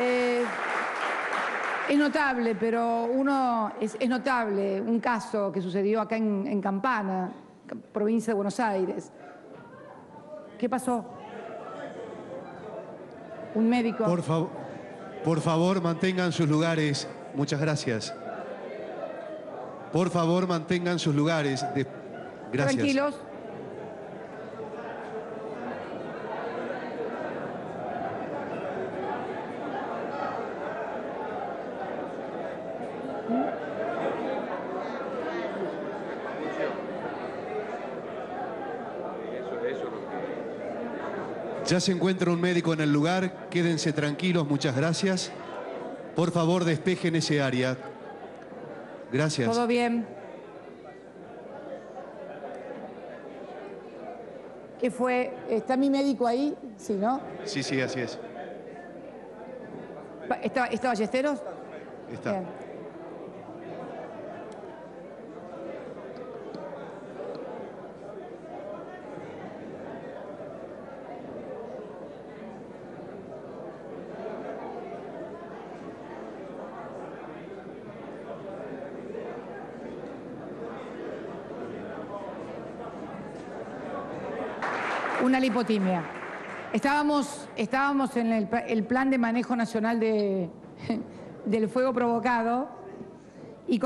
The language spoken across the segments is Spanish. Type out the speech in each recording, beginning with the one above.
Eh, es notable, pero es notable un caso que sucedió acá en Campana, provincia de Buenos Aires. ¿Qué pasó? Un médico. Por favor, mantengan sus lugares. Muchas gracias. Por favor, mantengan sus lugares. Gracias. Tranquilos. Ya se encuentra un médico en el lugar. Quédense tranquilos, muchas gracias. Por favor, despejen ese área. Gracias. Todo bien. ¿Qué fue? ¿Está mi médico ahí? Sí, ¿no? Sí, sí, así es. ¿Está Ballesteros? Está. Bien. Una lipotimia. Estábamos en el plan de manejo nacional del fuego provocado y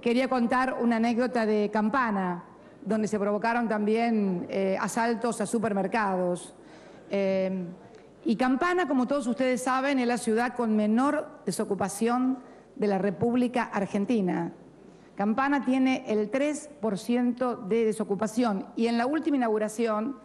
quería contar una anécdota de Campana, donde se provocaron también asaltos a supermercados. Y Campana, como todos ustedes saben, es la ciudad con menor desocupación de la República Argentina. Campana tiene el 3% de desocupación y en la última inauguración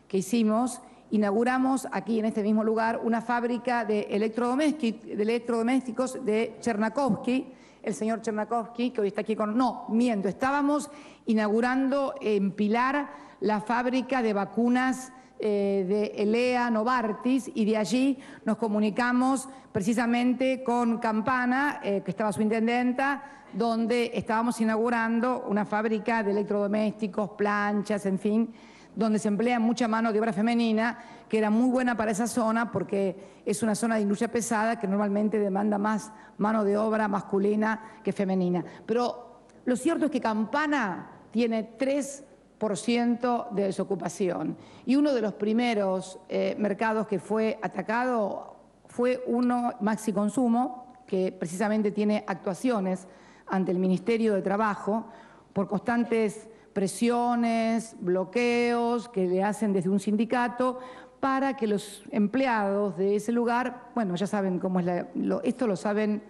que hicimos, inauguramos aquí en este mismo lugar una fábrica de electrodomésticos de Chernakovsky, el señor Chernakovsky, que hoy está aquí con... No, miento, estábamos inaugurando en Pilar la fábrica de vacunas de Elea Novartis y de allí nos comunicamos precisamente con Campana, que estaba su intendenta, donde estábamos inaugurando una fábrica de electrodomésticos, planchas, en fin, donde se emplea mucha mano de obra femenina, que era muy buena para esa zona porque es una zona de industria pesada que normalmente demanda más mano de obra masculina que femenina. Pero lo cierto es que Campana tiene 3% de desocupación y uno de los primeros mercados que fue atacado fue uno, Maxi Consumo, que precisamente tiene actuaciones ante el Ministerio de Trabajo por constantes presiones, bloqueos que le hacen desde un sindicato para que los empleados de ese lugar, bueno, ya saben cómo es esto lo saben,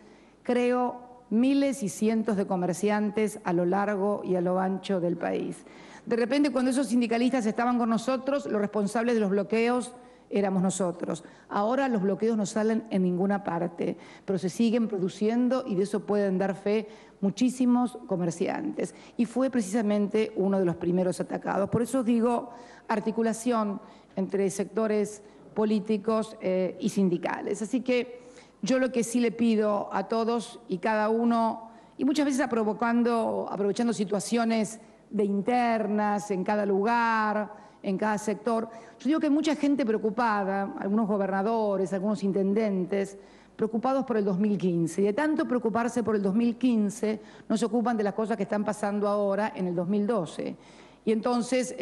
creo, miles y cientos de comerciantes a lo largo y a lo ancho del país. De repente, cuando esos sindicalistas estaban con nosotros, los responsables de los bloqueos éramos nosotros. Ahora los bloqueos no salen en ninguna parte, pero se siguen produciendo y de eso pueden dar fe muchísimos comerciantes. Y fue precisamente uno de los primeros atacados. Por eso digo articulación entre sectores políticos y sindicales. Así que yo lo que sí le pido a todos y cada uno, y muchas veces aprovechando situaciones de internas en cada lugar, en cada sector. Yo digo que hay mucha gente preocupada, algunos gobernadores, algunos intendentes, preocupados por el 2015. Y de tanto preocuparse por el 2015, no se ocupan de las cosas que están pasando ahora en el 2012. Y entonces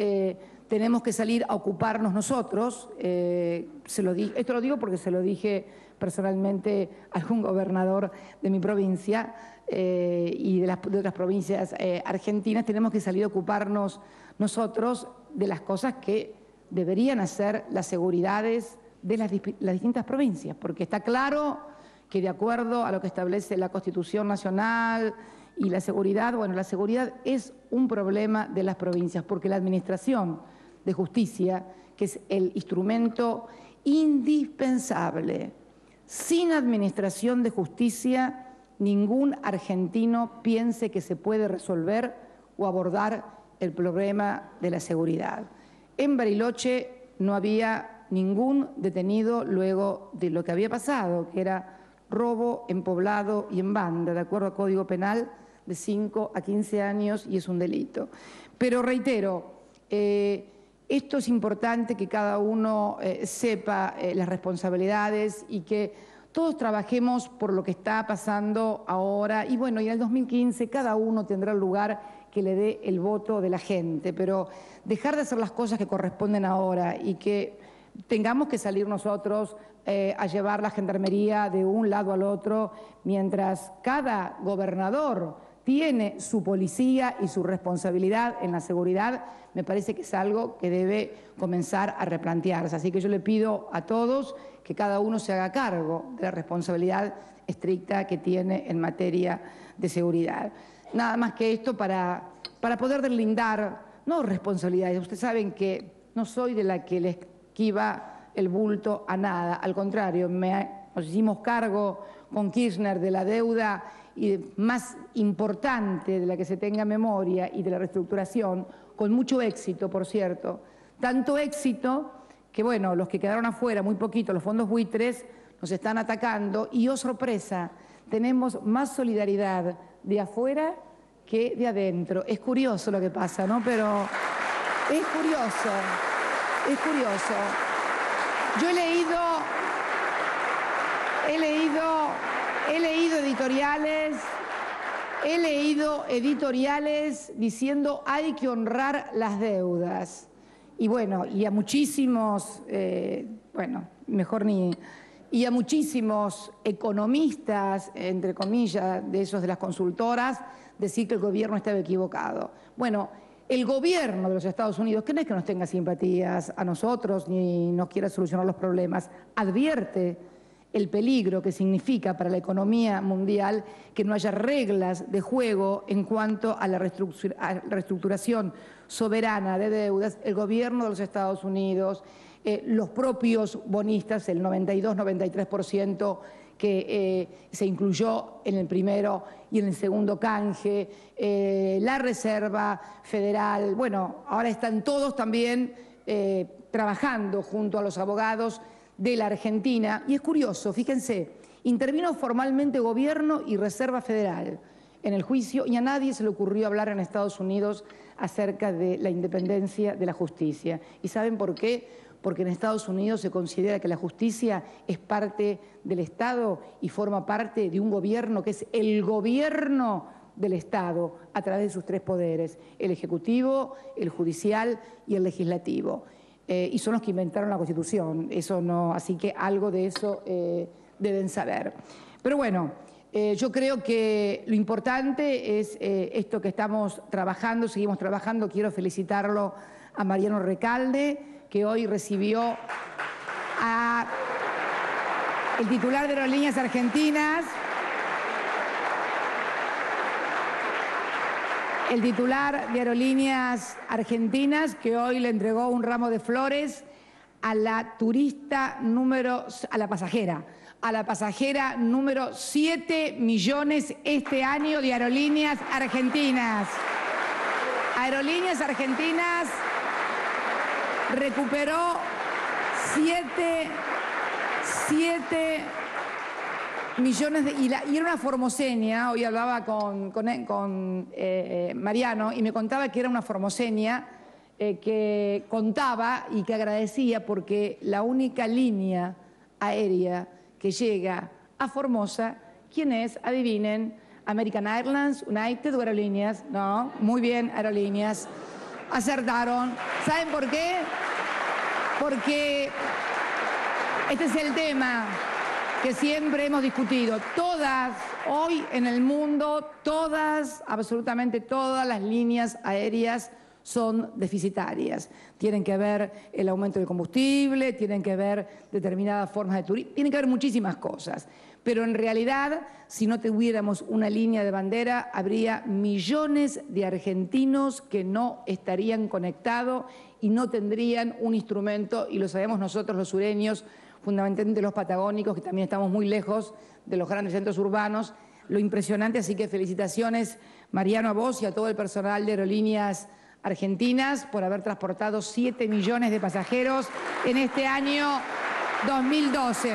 tenemos que salir a ocuparnos nosotros. Esto lo digo porque se lo dije personalmente a algún gobernador de mi provincia y de otras provincias argentinas. Tenemos que salir a ocuparnos nosotros de las cosas que deberían hacer las seguridades de las distintas provincias, porque está claro que de acuerdo a lo que establece la Constitución Nacional y la seguridad, bueno, la seguridad es un problema de las provincias, porque la Administración de Justicia, que es el instrumento indispensable, sin Administración de Justicia, ningún argentino piense que se puede resolver o abordar el problema de la seguridad. En Bariloche no había ningún detenido luego de lo que había pasado, que era robo en poblado y en banda, de acuerdo al Código Penal, de 5 a 15 años y es un delito. Pero reitero, Esto es importante que cada uno sepa las responsabilidades y que todos trabajemos por lo que está pasando ahora. Y bueno, y en el 2015 cada uno tendrá el lugar que le dé el voto de la gente, pero dejar de hacer las cosas que corresponden ahora y que tengamos que salir nosotros a llevar la gendarmería de un lado al otro, mientras cada gobernador tiene su policía y su responsabilidad en la seguridad, me parece que es algo que debe comenzar a replantearse. Así que yo le pido a todos que cada uno se haga cargo de la responsabilidad estricta que tiene en materia de seguridad. Nada más que esto para poder deslindar, no responsabilidades. Ustedes saben que no soy de la que le esquiva el bulto a nada. Al contrario, nos hicimos cargo con Kirchner de la deuda y más importante de la que se tenga memoria y de la reestructuración, con mucho éxito, por cierto. Tanto éxito que, bueno, los que quedaron afuera, muy poquito, los fondos buitres, nos están atacando y, oh sorpresa, tenemos más solidaridad de afuera que de adentro. Es curioso lo que pasa, ¿no? Pero es curioso, es curioso. Yo he leído editoriales diciendo hay que honrar las deudas. Y bueno, y a muchísimos, y a muchísimos economistas, entre comillas, de esos de las consultoras, decir que el gobierno estaba equivocado. Bueno, el gobierno de los Estados Unidos, que no es que nos tenga simpatías a nosotros ni nos quiera solucionar los problemas, advierte el peligro que significa para la economía mundial que no haya reglas de juego en cuanto a la reestructuración soberana de deudas. El gobierno de los Estados Unidos, los propios bonistas, el 92-93% que se incluyó en el primero y en el segundo canje, la Reserva Federal, bueno, ahora están todos también trabajando junto a los abogados de la Argentina. Y es curioso, fíjense, intervino formalmente gobierno y Reserva Federal en el juicio y a nadie se le ocurrió hablar en Estados Unidos acerca de la independencia de la justicia. ¿Y saben por qué? Porque en Estados Unidos se considera que la justicia es parte del Estado y forma parte de un gobierno que es el gobierno del Estado a través de sus tres poderes, el Ejecutivo, el Judicial y el Legislativo. Y son los que inventaron la Constitución, eso no, así que algo de eso deben saber. Pero bueno, yo creo que lo importante es esto que estamos trabajando, seguimos trabajando. Quiero felicitarlo a Mariano Recalde, que hoy recibió a el titular de Aerolíneas Argentinas, el titular de Aerolíneas Argentinas, que hoy le entregó un ramo de flores a la pasajera número 7 millones este año de Aerolíneas Argentinas. Aerolíneas Argentinas recuperó 7 millones y era una formoseña. Hoy hablaba con Mariano y me contaba que era una formoseña que contaba y que agradecía porque la única línea aérea que llega a Formosa, ¿quién es? Adivinen, American Airlines, United o Aerolíneas. No, muy bien, Aerolíneas. Acertaron. ¿Saben por qué? Porque este es el tema que siempre hemos discutido. Todas, hoy en el mundo, todas, absolutamente todas las líneas aéreas son deficitarias. Tienen que ver el aumento del combustible, tienen que ver determinadas formas de turismo, tienen que ver muchísimas cosas. Pero en realidad, si no tuviéramos una línea de bandera, habría millones de argentinos que no estarían conectados y no tendrían un instrumento, y lo sabemos nosotros los sureños, fundamentalmente los patagónicos, que también estamos muy lejos de los grandes centros urbanos. Lo impresionante, así que felicitaciones, Mariano, a vos y a todo el personal de Aerolíneas Argentinas por haber transportado 7 millones de pasajeros en este año 2012.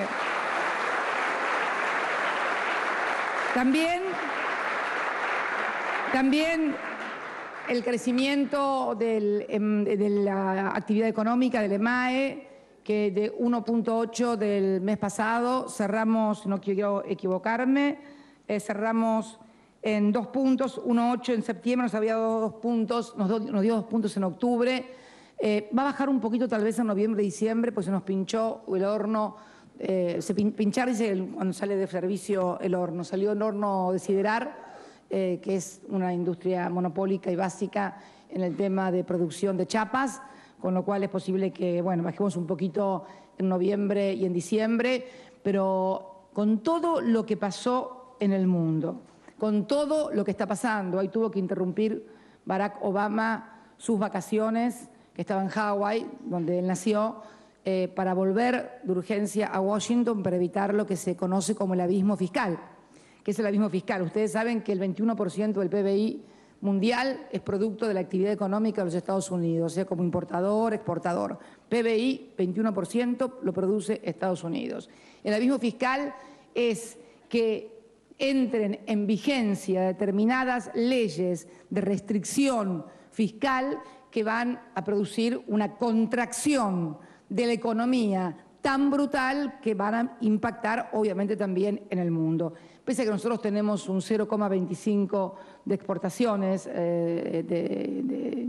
el crecimiento de la actividad económica del EMAE, que de 1.8 del mes pasado, cerramos, no quiero equivocarme, cerramos en 2 puntos, 1.8 en septiembre, nos había dado 2 puntos, nos dio 2 puntos en octubre. Va a bajar un poquito tal vez en noviembre, diciembre, pues se nos pinchó el horno. Pinchar dice cuando sale de servicio el horno. Salió el horno de Siderar, que es una industria monopólica y básica en el tema de producción de chapas, con lo cual es posible que, bueno, bajemos un poquito en noviembre y en diciembre, pero con todo lo que pasó en el mundo, con todo lo que está pasando, ahí tuvo que interrumpir Barack Obama sus vacaciones, que estaba en Hawái, donde él nació, para volver de urgencia a Washington para evitar lo que se conoce como el abismo fiscal. ¿Qué es el abismo fiscal? Ustedes saben que el 21% del PBI mundial es producto de la actividad económica de los Estados Unidos, o sea, como importador, exportador. PBI, 21% lo produce Estados Unidos. El abismo fiscal es que entren en vigencia determinadas leyes de restricción fiscal que van a producir una contracción de la economía tan brutal que van a impactar obviamente también en el mundo. Pese a que nosotros tenemos un 0,25 de exportaciones de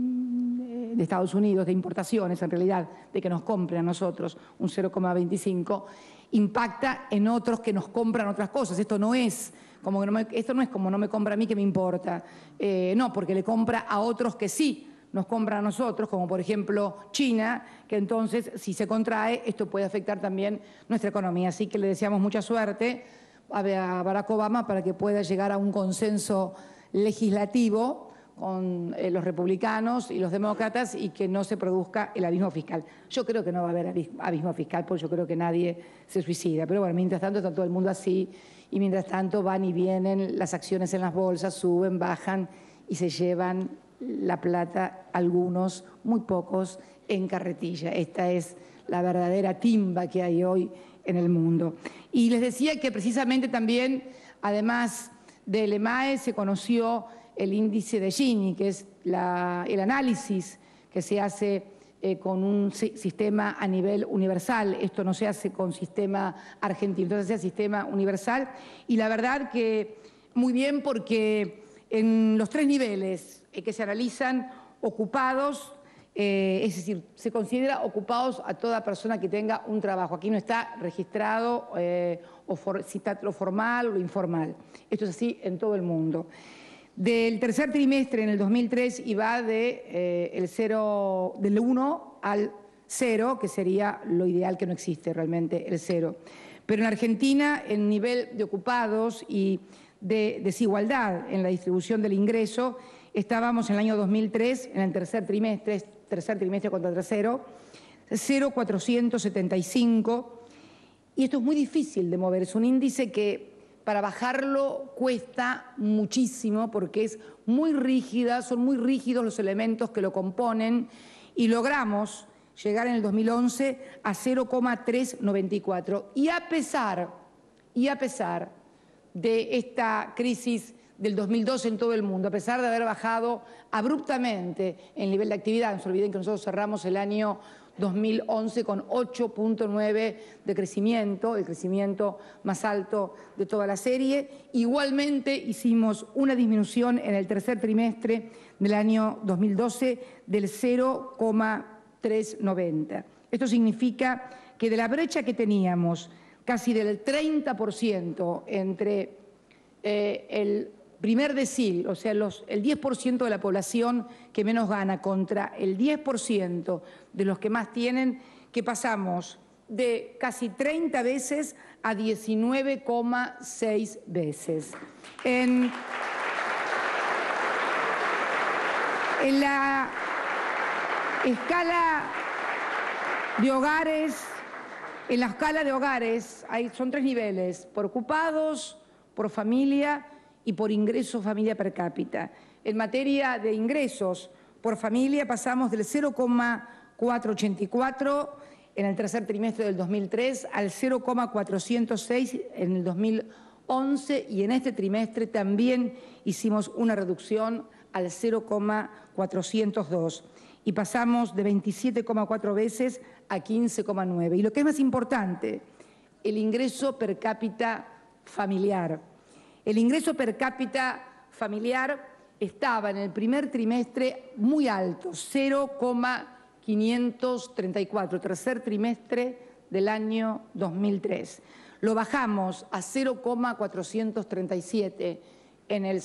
Estados Unidos, de importaciones en realidad, de que nos compren a nosotros un 0,25, impacta en otros que nos compran otras cosas. Esto no es como no me compra a mí que me importa, no, porque le compra a otros que sí nos compra a nosotros, como por ejemplo China, que entonces si se contrae esto puede afectar también nuestra economía. Así que le deseamos mucha suerte a Barack Obama para que pueda llegar a un consenso legislativo con los republicanos y los demócratas y que no se produzca el abismo fiscal. Yo creo que no va a haber abismo fiscal porque yo creo que nadie se suicida. Pero bueno, mientras tanto está todo el mundo así y mientras tanto van y vienen las acciones en las bolsas, suben, bajan y se llevan la plata, algunos, muy pocos, en carretilla. Esta es la verdadera timba que hay hoy en el mundo. Y les decía que precisamente también, además del EMAE, se conoció el índice de Gini, que es el análisis que se hace con un sistema a nivel universal. Esto no se hace con sistema argentino, entonces se hace sistema universal. Y la verdad que muy bien porque en los 3 niveles que se analizan ocupados, es decir, se considera ocupados a toda persona que tenga un trabajo. Aquí no está registrado si está lo formal o lo informal. Esto es así en todo el mundo. Del tercer trimestre en el 2003 y va del 1 al 0, que sería lo ideal, que no existe realmente el 0. Pero en Argentina el nivel de ocupados y de desigualdad en la distribución del ingreso, estábamos en el año 2003, en el tercer trimestre contra tercero, 0,475, y esto es muy difícil de mover, es un índice que para bajarlo cuesta muchísimo porque es muy rígida, son muy rígidos los elementos que lo componen y logramos llegar en el 2011 a 0,394. Y a pesar de esta crisis del 2012 en todo el mundo, a pesar de haber bajado abruptamente el nivel de actividad, no se olviden que nosotros cerramos el año 2011 con 8.9 de crecimiento, el crecimiento más alto de toda la serie. Igualmente hicimos una disminución en el tercer trimestre del año 2012 del 0,390. Esto significa que de la brecha que teníamos, casi del 30% entre el primer decil, o sea, el 10% de la población que menos gana contra el 10% de los que más tienen, que pasamos de casi 30 veces a 19,6 veces. En la escala de hogares, son 3 niveles: por ocupados, por familia y por ingreso familia per cápita. En materia de ingresos por familia pasamos del 0,484 en el tercer trimestre del 2003 al 0,406 en el 2011 y en este trimestre también hicimos una reducción al 0,402 y pasamos de 27,4 veces a 15,9. Y lo que es más importante, el ingreso per cápita familiar. El ingreso per cápita familiar estaba en el primer trimestre muy alto, 0,534, tercer trimestre del año 2003. Lo bajamos a 0,437 en el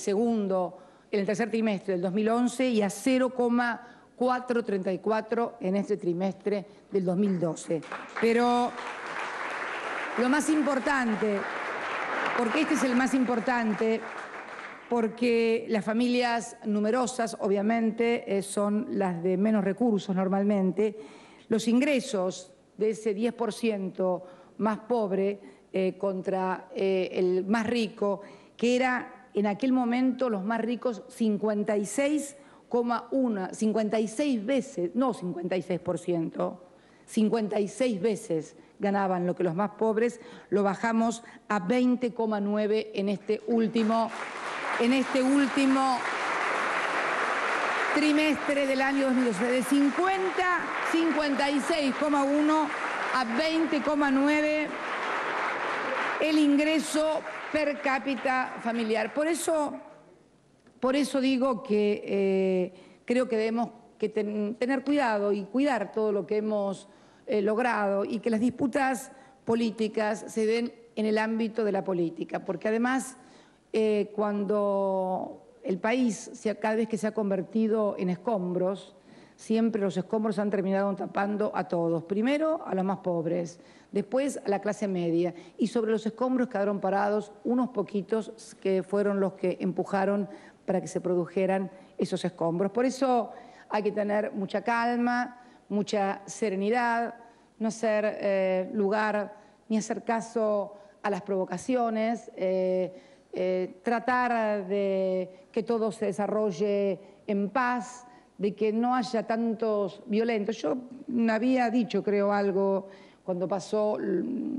tercer trimestre del 2011 y a 0,434 en este trimestre del 2012. Pero lo más importante, porque este es el más importante, porque las familias numerosas, obviamente, son las de menos recursos normalmente, los ingresos de ese 10% más pobre contra el más rico, que era en aquel momento los más ricos 56 veces, no 56%, 56 veces ganaban lo que los más pobres, lo bajamos a 20,9 en este último trimestre del año 2012, de 56,1 a 20,9 el ingreso per cápita familiar. Por eso digo que creo que debemos tener cuidado y cuidar todo lo que hemos logrado y que las disputas políticas se den en el ámbito de la política, porque además cuando el país, cada vez que se ha convertido en escombros, siempre los escombros han terminado tapando a todos. Primero a los más pobres, después a la clase media. Y sobre los escombros quedaron parados unos poquitos que fueron los que empujaron para que se produjeran esos escombros. Por eso hay que tener mucha calma, mucha serenidad, no hacer lugar ni hacer caso a las provocaciones, tratar de que todo se desarrolle en paz, de que no haya tantos violentos. Yo había dicho, creo, algo cuando pasó,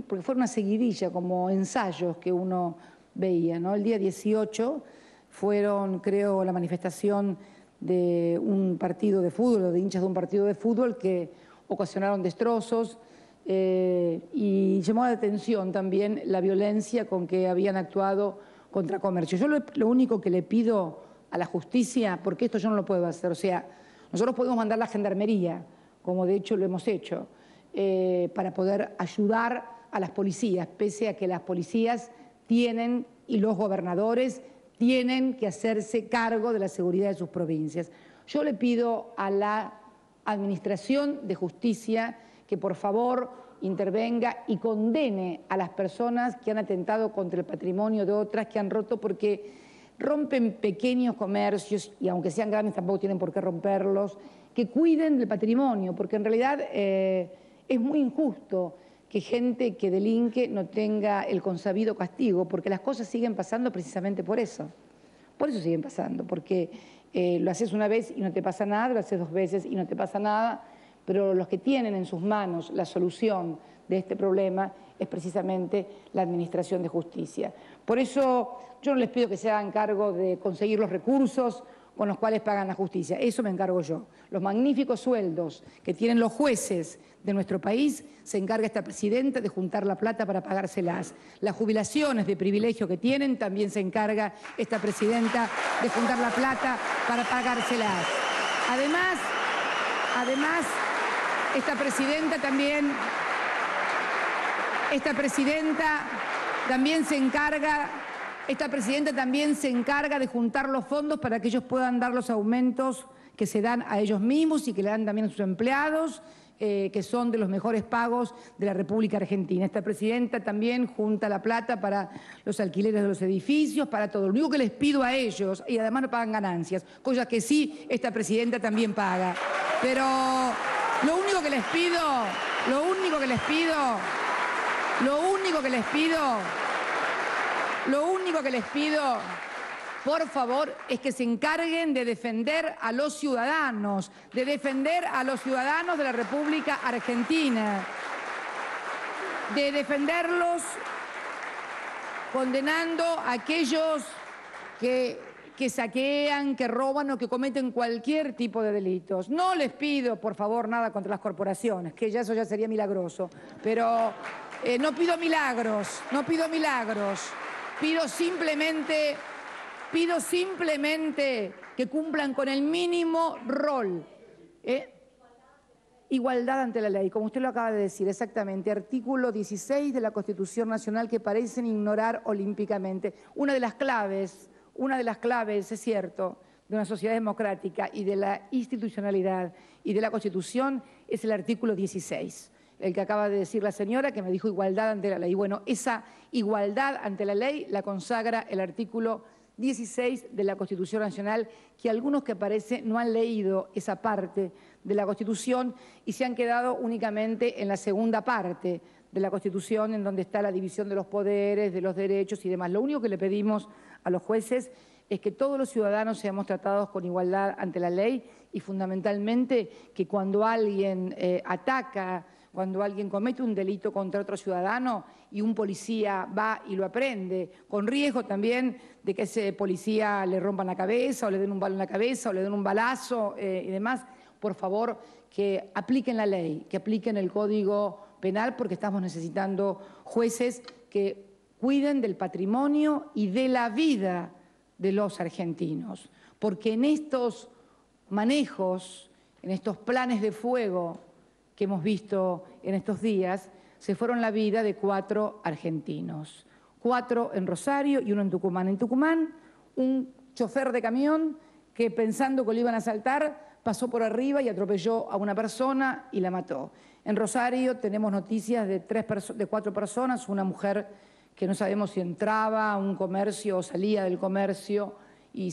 porque fue una seguidilla, como ensayos que uno veía, ¿no? El día 18 fueron, creo, la manifestación de un partido de fútbol, o de hinchas de un partido de fútbol que ocasionaron destrozos y llamó la atención también la violencia con que habían actuado contra comercio. Yo lo único que le pido a la justicia, porque esto yo no lo puedo hacer, o sea, nosotros podemos mandar la gendarmería, como de hecho lo hemos hecho, para poder ayudar a las policías, pese a que las policías tienen, y los gobernadores tienen que hacerse cargo de la seguridad de sus provincias. Yo le pido a la Administración de Justicia que por favor intervenga y condene a las personas que han atentado contra el patrimonio de otras, que han roto, porque rompen pequeños comercios y aunque sean grandes tampoco tienen por qué romperlos, que cuiden del patrimonio, porque en realidad es muy injusto que gente que delinque no tenga el consabido castigo, porque las cosas siguen pasando precisamente por eso. Por eso siguen pasando, porque lo haces una vez y no te pasa nada, lo haces dos veces y no te pasa nada, pero los que tienen en sus manos la solución de este problema es precisamente la Administración de Justicia. Por eso yo no les pido que se hagan cargo de conseguir los recursos con los cuales pagan la justicia, eso me encargo yo. Los magníficos sueldos que tienen los jueces de nuestro país, se encarga esta presidenta de juntar la plata para pagárselas. Las jubilaciones de privilegio que tienen, también se encarga esta presidenta de juntar la plata para pagárselas. Además, esta presidenta también se encarga de juntar los fondos para que ellos puedan dar los aumentos que se dan a ellos mismos y que le dan también a sus empleados, que son de los mejores pagos de la República Argentina. Esta presidenta también junta la plata para los alquileres de los edificios, para todo. Lo único que les pido a ellos, y además no pagan ganancias, cosas que sí esta presidenta también paga. Pero lo único que les pido, por favor, es que se encarguen de defender a los ciudadanos, de la República Argentina, de defenderlos condenando a aquellos que que saquean, que roban o que cometen cualquier tipo de delitos. No les pido, por favor, nada contra las corporaciones, que ya eso ya sería milagroso, pero no pido milagros, no pido milagros. Pido simplemente que cumplan con el mínimo rol. Igualdad ante la ley, como usted lo acaba de decir, exactamente, artículo 16 de la Constitución Nacional que parecen ignorar olímpicamente. Una de las claves, es cierto, de una sociedad democrática y de la institucionalidad y de la Constitución es el artículo 16, el que acaba de decir la señora, que me dijo igualdad ante la ley. Bueno, esa igualdad ante la ley la consagra el artículo 16 de la Constitución Nacional, que algunos que parece no han leído esa parte de la Constitución y se han quedado únicamente en la segunda parte de la Constitución, en donde está la división de los poderes, de los derechos y demás. Lo único que le pedimos a los jueces es que todos los ciudadanos seamos tratados con igualdad ante la ley y fundamentalmente que cuando alguien ataca, cuando alguien comete un delito contra otro ciudadano y un policía va y lo aprehende, con riesgo también de que ese policía le rompan la cabeza o le den un balo en la cabeza o le den un balazo y demás, por favor, que apliquen la ley, que apliquen el Código Penal, porque estamos necesitando jueces que cuiden del patrimonio y de la vida de los argentinos, porque en estos manejos, en estos planes de fuego que hemos visto en estos días, se fueron la vida de 4 argentinos, 4 en Rosario y 1 en Tucumán. En Tucumán, un chofer de camión que pensando que lo iban a asaltar, pasó por arriba y atropelló a una persona y la mató. En Rosario tenemos noticias de 4 personas, una mujer que no sabemos si entraba a un comercio o salía del comercio y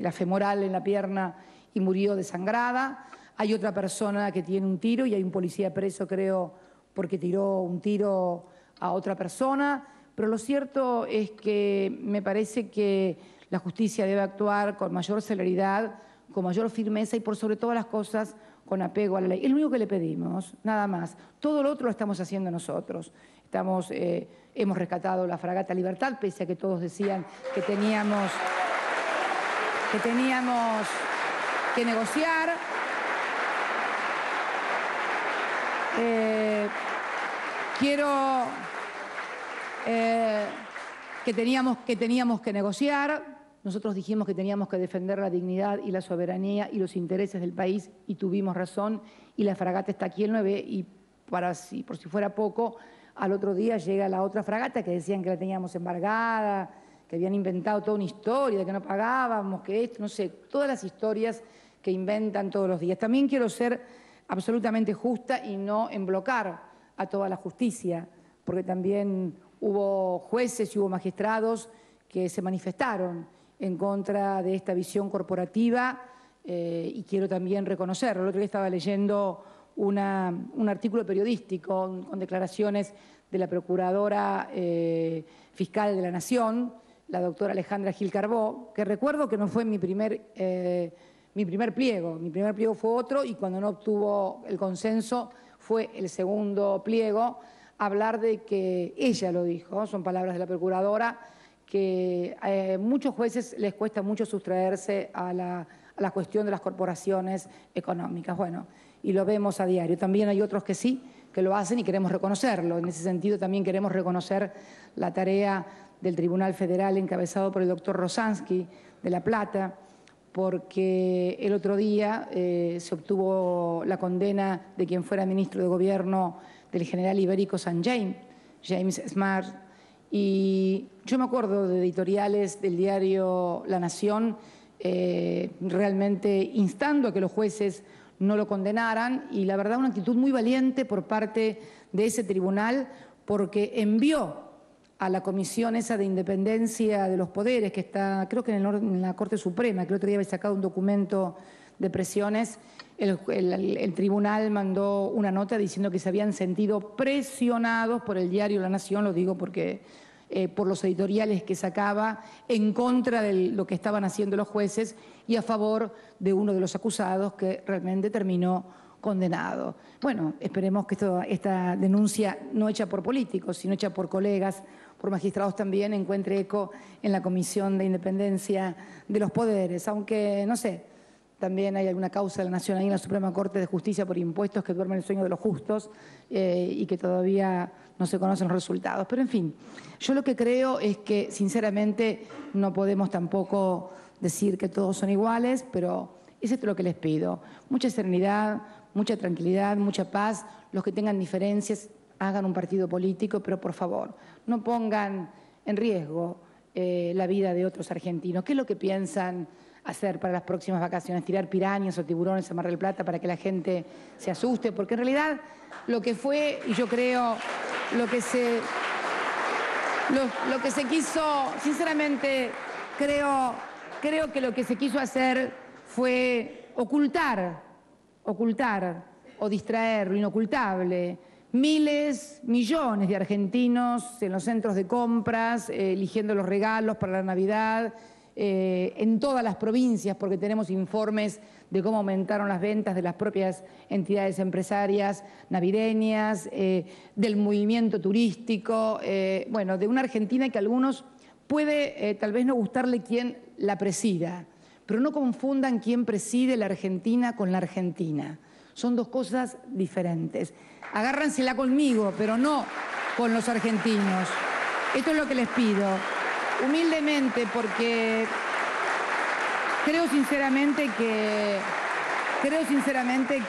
la femoral en la pierna y murió desangrada. Hay otra persona que tiene un tiro y hay un policía preso, creo, porque tiró un tiro a otra persona. Pero lo cierto es que me parece que la justicia debe actuar con mayor celeridad, con mayor firmeza y por sobre todas las cosas con apego a la ley. Es lo único que le pedimos, nada más. Todo lo otro lo estamos haciendo nosotros. Hemos rescatado la fragata Libertad, pese a que todos decían que teníamos que negociar. Que teníamos que negociar. Nosotros dijimos que teníamos que defender la dignidad y la soberanía y los intereses del país y tuvimos razón y la fragata está aquí el 9 y por si fuera poco, al otro día llega la otra fragata que decían que la teníamos embargada, que habían inventado toda una historia de que no pagábamos, que esto, no sé, todas las historias que inventan todos los días. También quiero ser absolutamente justa y no emblocar a toda la justicia, porque también hubo jueces y hubo magistrados que se manifestaron en contra de esta visión corporativa y quiero también reconocerlo. El otro día estaba leyendo un artículo periodístico con declaraciones de la Procuradora Fiscal de la Nación, la doctora Alejandra Gil Carbó, que recuerdo que no fue mi primer pliego. Mi primer pliego fue otro y cuando no obtuvo el consenso fue el segundo pliego, hablar de que ella lo dijo, son palabras de la Procuradora, que a muchos jueces les cuesta mucho sustraerse a la cuestión de las corporaciones económicas. Bueno, y lo vemos a diario. También hay otros que sí, que lo hacen y queremos reconocerlo. En ese sentido también queremos reconocer la tarea del Tribunal Federal encabezado por el doctor Rosansky de La Plata, porque el otro día se obtuvo la condena de quien fuera ministro de Gobierno del general ibérico St. James Smart, y yo me acuerdo de editoriales del diario La Nación realmente instando a que los jueces no lo condenaran y la verdad una actitud muy valiente por parte de ese tribunal porque envió a la comisión esa de independencia de los poderes que está, creo que en la Corte Suprema, que el otro día había sacado un documento de presiones, el tribunal mandó una nota diciendo que se habían sentido presionados por el diario La Nación, lo digo porque por los editoriales que sacaba en contra de lo que estaban haciendo los jueces y a favor de uno de los acusados que realmente terminó condenado. Bueno, esperemos que esta denuncia no hecha por políticos, sino hecha por colegas, por magistrados también, encuentre eco en la Comisión de Independencia de los Poderes, aunque, no sé, también hay alguna causa de la Nación ahí en la Suprema Corte de Justicia por impuestos que duermen el sueño de los justos y que todavía no se conocen los resultados. Pero, en fin, yo lo que creo es que, sinceramente, no podemos tampoco decir que todos son iguales, pero es esto lo que les pido. Mucha serenidad, mucha tranquilidad, mucha paz. Los que tengan diferencias, hagan un partido político, pero por favor, no pongan en riesgo la vida de otros argentinos. ¿Qué es lo que piensan hacer para las próximas vacaciones? ¿Tirar pirañas o tiburones a Mar del Plata para que la gente se asuste? Porque en realidad lo que fue, y yo creo, lo que se quiso, sinceramente, creo que lo que se quiso hacer fue ocultar o distraer lo inocultable. Miles, millones de argentinos en los centros de compras, eligiendo los regalos para la Navidad, en todas las provincias, porque tenemos informes de cómo aumentaron las ventas de las propias entidades empresarias navideñas, del movimiento turístico, bueno, de una Argentina que a algunos puede tal vez no gustarle quien la presida, pero no confundan quién preside la Argentina con la Argentina. Son dos cosas diferentes. Agárransela conmigo, pero no con los argentinos. Esto es lo que les pido, humildemente, porque creo sinceramente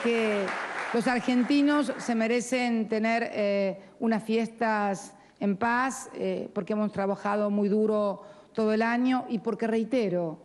que los argentinos se merecen tener unas fiestas en paz, porque hemos trabajado muy duro todo el año y porque, reitero,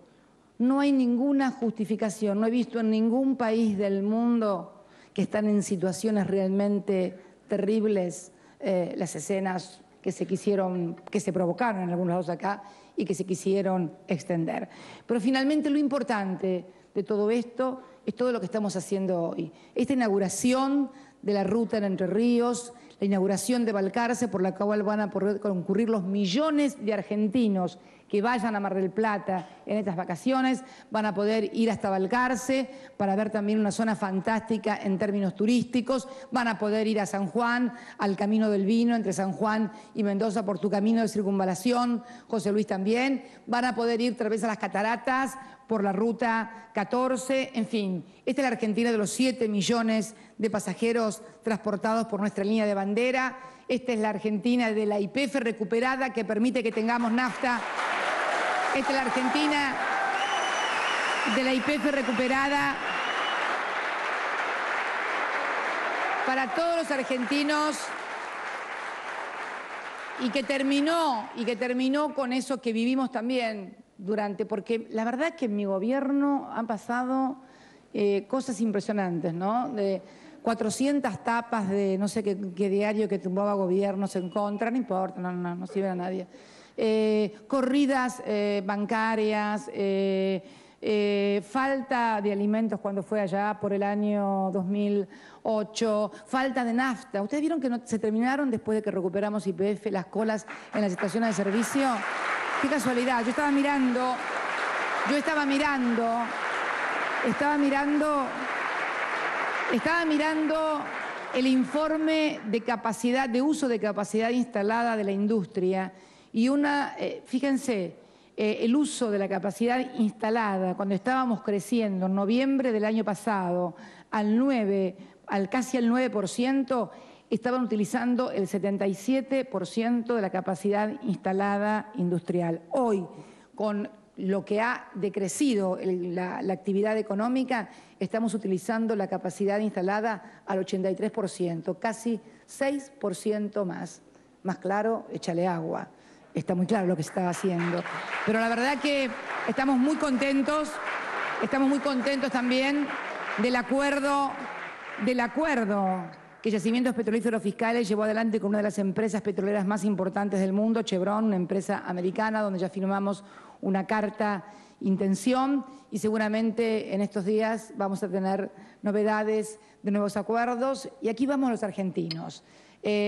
no hay ninguna justificación, no he visto en ningún país del mundo que están en situaciones realmente terribles las escenas que se provocaron en algunos lados acá y que se quisieron extender. Pero finalmente lo importante de todo esto es todo lo que estamos haciendo hoy. Esta inauguración de la ruta en Entre Ríos, la inauguración de Balcarce, por la cual van a poder concurrir los millones de argentinos que vayan a Mar del Plata en estas vacaciones, van a poder ir hasta Balcarce para ver también una zona fantástica en términos turísticos, van a poder ir a San Juan, al Camino del Vino, entre San Juan y Mendoza por tu camino de circunvalación, José Luis también, van a poder ir otra vez a las cataratas por la ruta 14, en fin, esta es la Argentina de los 7 millones de pasajeros transportados por nuestra línea de bandera, esta es la Argentina de la YPF recuperada que permite que tengamos nafta. Esta es la Argentina de la YPF recuperada para todos los argentinos y que terminó con eso que vivimos también porque la verdad es que en mi gobierno han pasado cosas impresionantes, ¿no? De 400 tapas de no sé qué diario que tumbaba gobiernos en contra, no importa, no sirve a nadie. Corridas bancarias, falta de alimentos cuando fue allá por el año 2008, falta de nafta. ¿Ustedes vieron que no se terminaron después de que recuperamos YPF las colas en las estaciones de servicio? Qué casualidad, yo estaba mirando el informe de uso de capacidad instalada de la industria y fíjense, el uso de la capacidad instalada cuando estábamos creciendo en noviembre del año pasado casi al 9%, estaban utilizando el 77% de la capacidad instalada industrial. Hoy, con lo que ha decrecido la actividad económica, estamos utilizando la capacidad instalada al 83%, casi 6% más. Más claro, échale agua. Está muy claro lo que se estaba haciendo. Pero la verdad que estamos muy contentos también del acuerdo que Yacimientos Petrolíferos Fiscales llevó adelante con una de las empresas petroleras más importantes del mundo, Chevron, una empresa americana, donde ya firmamos una carta intención y seguramente en estos días vamos a tener novedades de nuevos acuerdos. Y aquí vamos los argentinos,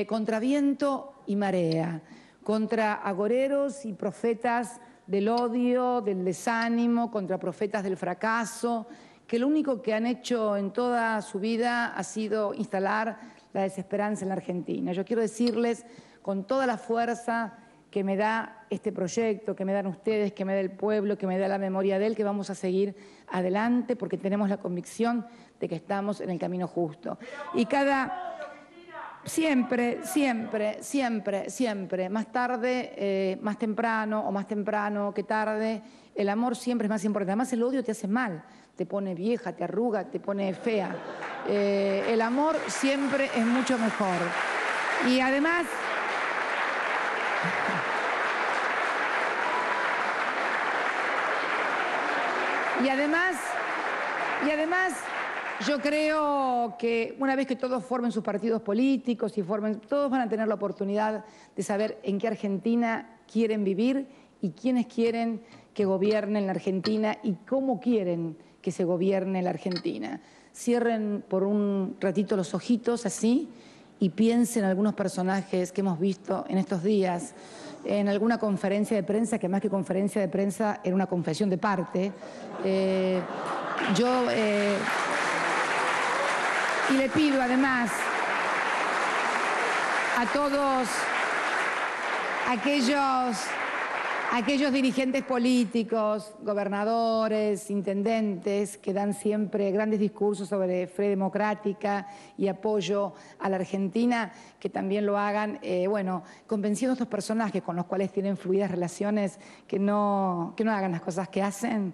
contra viento y marea, contra agoreros y profetas del odio, del desánimo, contra profetas del fracaso, que lo único que han hecho en toda su vida ha sido instalar la desesperanza en la Argentina. Yo quiero decirles con toda la fuerza que me da este proyecto, que me dan ustedes, que me da el pueblo, que me da la memoria de él, que vamos a seguir adelante porque tenemos la convicción de que estamos en el camino justo. Y siempre, más tarde, más temprano o más temprano que tarde, el amor siempre es más importante. Además, el odio te hace mal, te pone vieja, te arruga, te pone fea. El amor siempre es mucho mejor. Y además... Y además, yo creo que una vez que todos formen sus partidos políticos y todos van a tener la oportunidad de saber en qué Argentina quieren vivir y quiénes quieren que gobiernen la Argentina y cómo quieren que se gobierne la Argentina. Cierren por un ratito los ojitos así y piensen en algunos personajes que hemos visto en estos días en alguna conferencia de prensa, que más que conferencia de prensa era una confesión de parte. Y le pido además a todos aquellos dirigentes políticos, gobernadores, intendentes, que dan siempre grandes discursos sobre fe democrática y apoyo a la Argentina, que también lo hagan, convenciendo a estos personajes con los cuales tienen fluidas relaciones, que no hagan las cosas que hacen,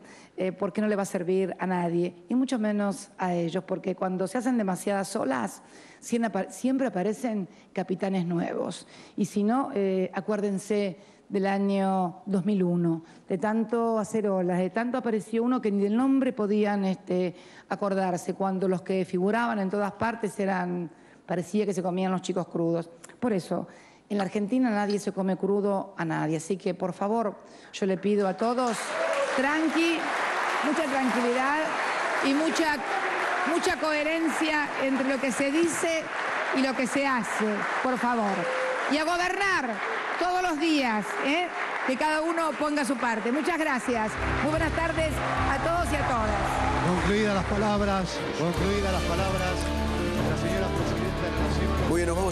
porque no le va a servir a nadie, y mucho menos a ellos, porque cuando se hacen demasiadas olas, siempre aparecen capitanes nuevos. Y si no, acuérdense del año 2001, de tanto hacer olas, de tanto apareció uno que ni del nombre podían acordarse, cuando los que figuraban en todas partes parecía que se comían los chicos crudos. Por eso, en la Argentina nadie se come crudo a nadie, así que por favor, yo le pido a todos mucha tranquilidad y mucha coherencia entre lo que se dice y lo que se hace, por favor. Y a gobernar todos los días, que cada uno ponga su parte. Muchas gracias. Muy buenas tardes a todos y a todas. Concluidas las palabras, la señora Presidenta de la Nación. Muy bien, nos vamos.